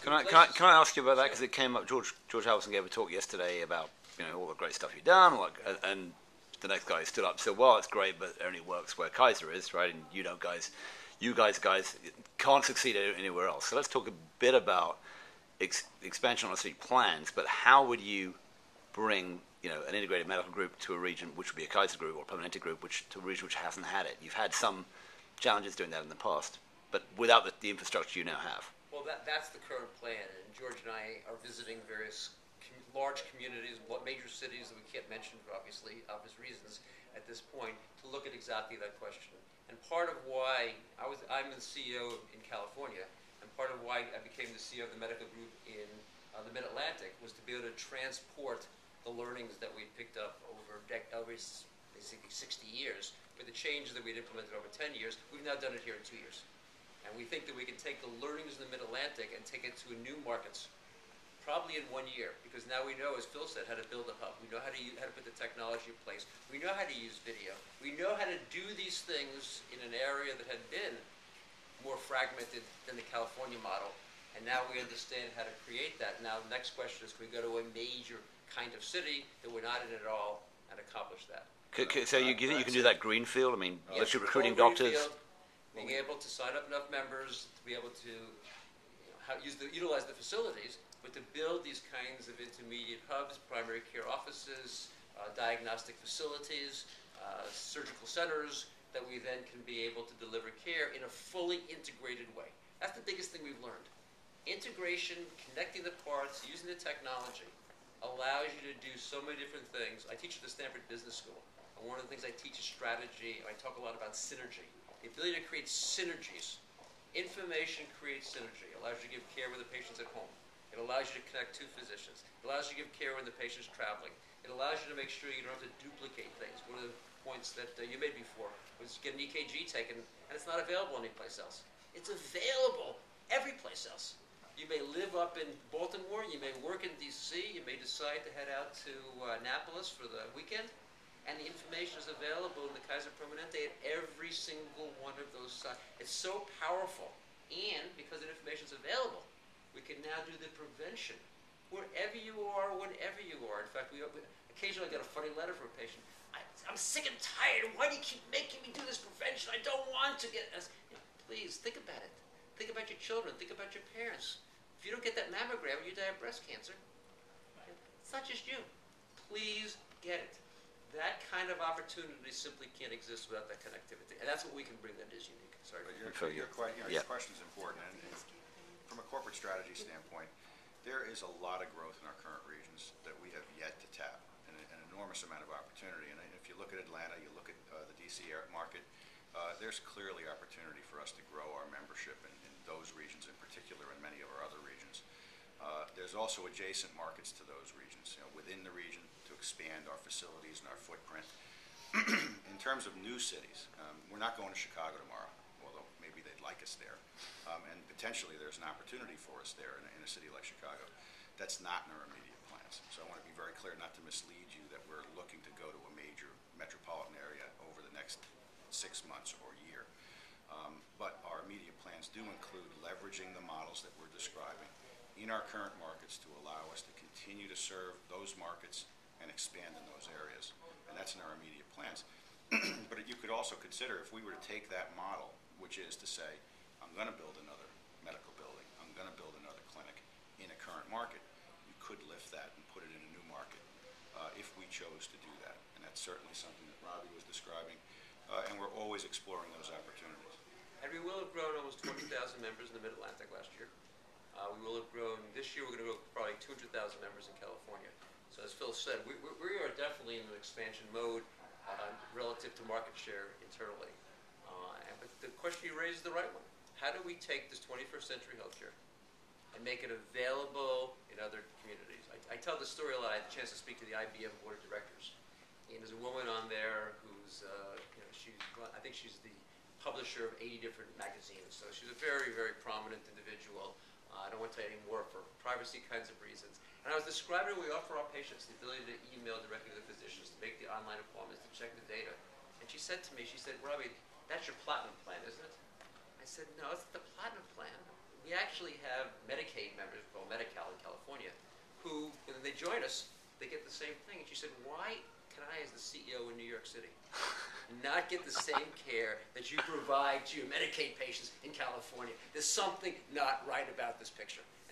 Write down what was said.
Can I ask you about that, because it came up? George Halverson gave a talk yesterday about all the great stuff you've done, and the next guy stood up and said, "Well, it's great, but it only works where Kaiser is, right? And you guys can't succeed anywhere else." So let's talk a bit about expansion on city plans. But how would you bring an integrated medical group to a region which would be a Kaiser group or a Permanente group, to a region which hasn't had it? You've had some challenges doing that in the past, but without the infrastructure you now have. Well, that's the current plan, and George and I are visiting various large communities, major cities that we can't mention for obvious reasons at this point, to look at exactly that question. And part of why I'm the CEO in California, and part of why I became the CEO of the medical group in the Mid-Atlantic was to be able to transport the learnings that we picked up over basically 60 years, with the changes that we'd implemented over 10 years. We've now done it here in 2 years. And we think that we can take the learnings in the Mid-Atlantic and take it to new markets, probably in 1 year, because now we know, as Phil said, how to build a hub. We know how to put the technology in place. We know how to use video. We know how to do these things in an area that had been more fragmented than the California model. And now we understand how to create that. Now the next question is, can we go to a major kind of city that we're not in at all and accomplish that? So you think you can do that greenfield? I mean, yes, you're recruiting doctors. Being able to sign up enough members to be able to utilize the facilities, but to build these kinds of intermediate hubs, primary care offices, diagnostic facilities, surgical centers, that we then can be able to deliver care in a fully integrated way. That's the biggest thing we've learned. Integration, connecting the parts, using the technology, allows you to do so many different things. I teach at the Stanford Business School, and one of the things I teach is strategy. I talk a lot about synergy, the ability to create synergies. Information creates synergy. It allows you to give care when the patient's at home. It allows you to connect two physicians. It allows you to give care when the patient's traveling. It allows you to make sure you don't have to duplicate things. One of the points that you made before was get an EKG taken, and it's not available anyplace else. It's available every place else. You may live up in Baltimore, you may work in DC, you may decide to head out to Annapolis for the weekend, and the information is available in the Kaiser Permanente at every single one of those sites. It's so powerful, and because the information is available, we can now do the prevention wherever you are, whenever you are. In fact, we occasionally get a funny letter from a patient. I'm sick and tired. Why do you keep making me do this prevention? I don't want to get... Please, think about it. Think about your children. Think about your parents. If you don't get that mammogram, you die of breast cancer. It's not just you. Please get it. That kind of opportunity simply can't exist without that connectivity. And that's what we can bring that is unique. Sorry. Your question is important. And from a corporate strategy standpoint, there is a lot of growth in our current regions that we have yet to tap, and an enormous amount of opportunity. And if you look at Atlanta, you look at the DC market, there's clearly opportunity for us to grow our membership in those regions in particular, and many of our other regions. There's also adjacent markets to those regions, within the region, to expand our facilities and our footprint. In terms of new cities, we're not going to Chicago tomorrow, although maybe they'd like us there. And potentially there's an opportunity for us there in a city like Chicago. That's not in our immediate plans. So I want to be very clear not to mislead you that we're looking to go to a major metropolitan area over the next 6 months or year. But our immediate plans do include leveraging the models that we're describing in our current markets to allow us to continue to serve those markets and expand in those areas. And that's in our immediate plans. But you could also consider, if we were to take that model, which is to say, I'm going to build another medical building, I'm going to build another clinic in a current market, you could lift that and put it in a new market if we chose to do that. And that's certainly something that Robbie was describing. And we're always exploring those opportunities. And we will have grown almost 20,000 members in the Mid-Atlantic last year. We will have grown, this year we're going to grow probably 200,000 members in California. So as Phil said, we are definitely in an expansion mode relative to market share internally. But the question you raised is the right one. How do we take this 21st century healthcare and make it available in other communities? I tell this story a lot. I had the chance to speak to the IBM board of directors. And there's a woman on there who's, I think she's the publisher of 80 different magazines. So she's a very, very prominent individual. I don't want to tell you any more for privacy kinds of reasons. And I was describing we offer our patients the ability to email directly to the physicians, to make the online appointments, to check the data. And she said to me, Robbie, that's your platinum plan, isn't it? I said, no, it's the platinum plan. We actually have Medicaid members. join us, they get the same thing. And she said, why can I, as the CEO in New York City, not get the same care that you provide to your Medicaid patients in California? There's something not right about this picture.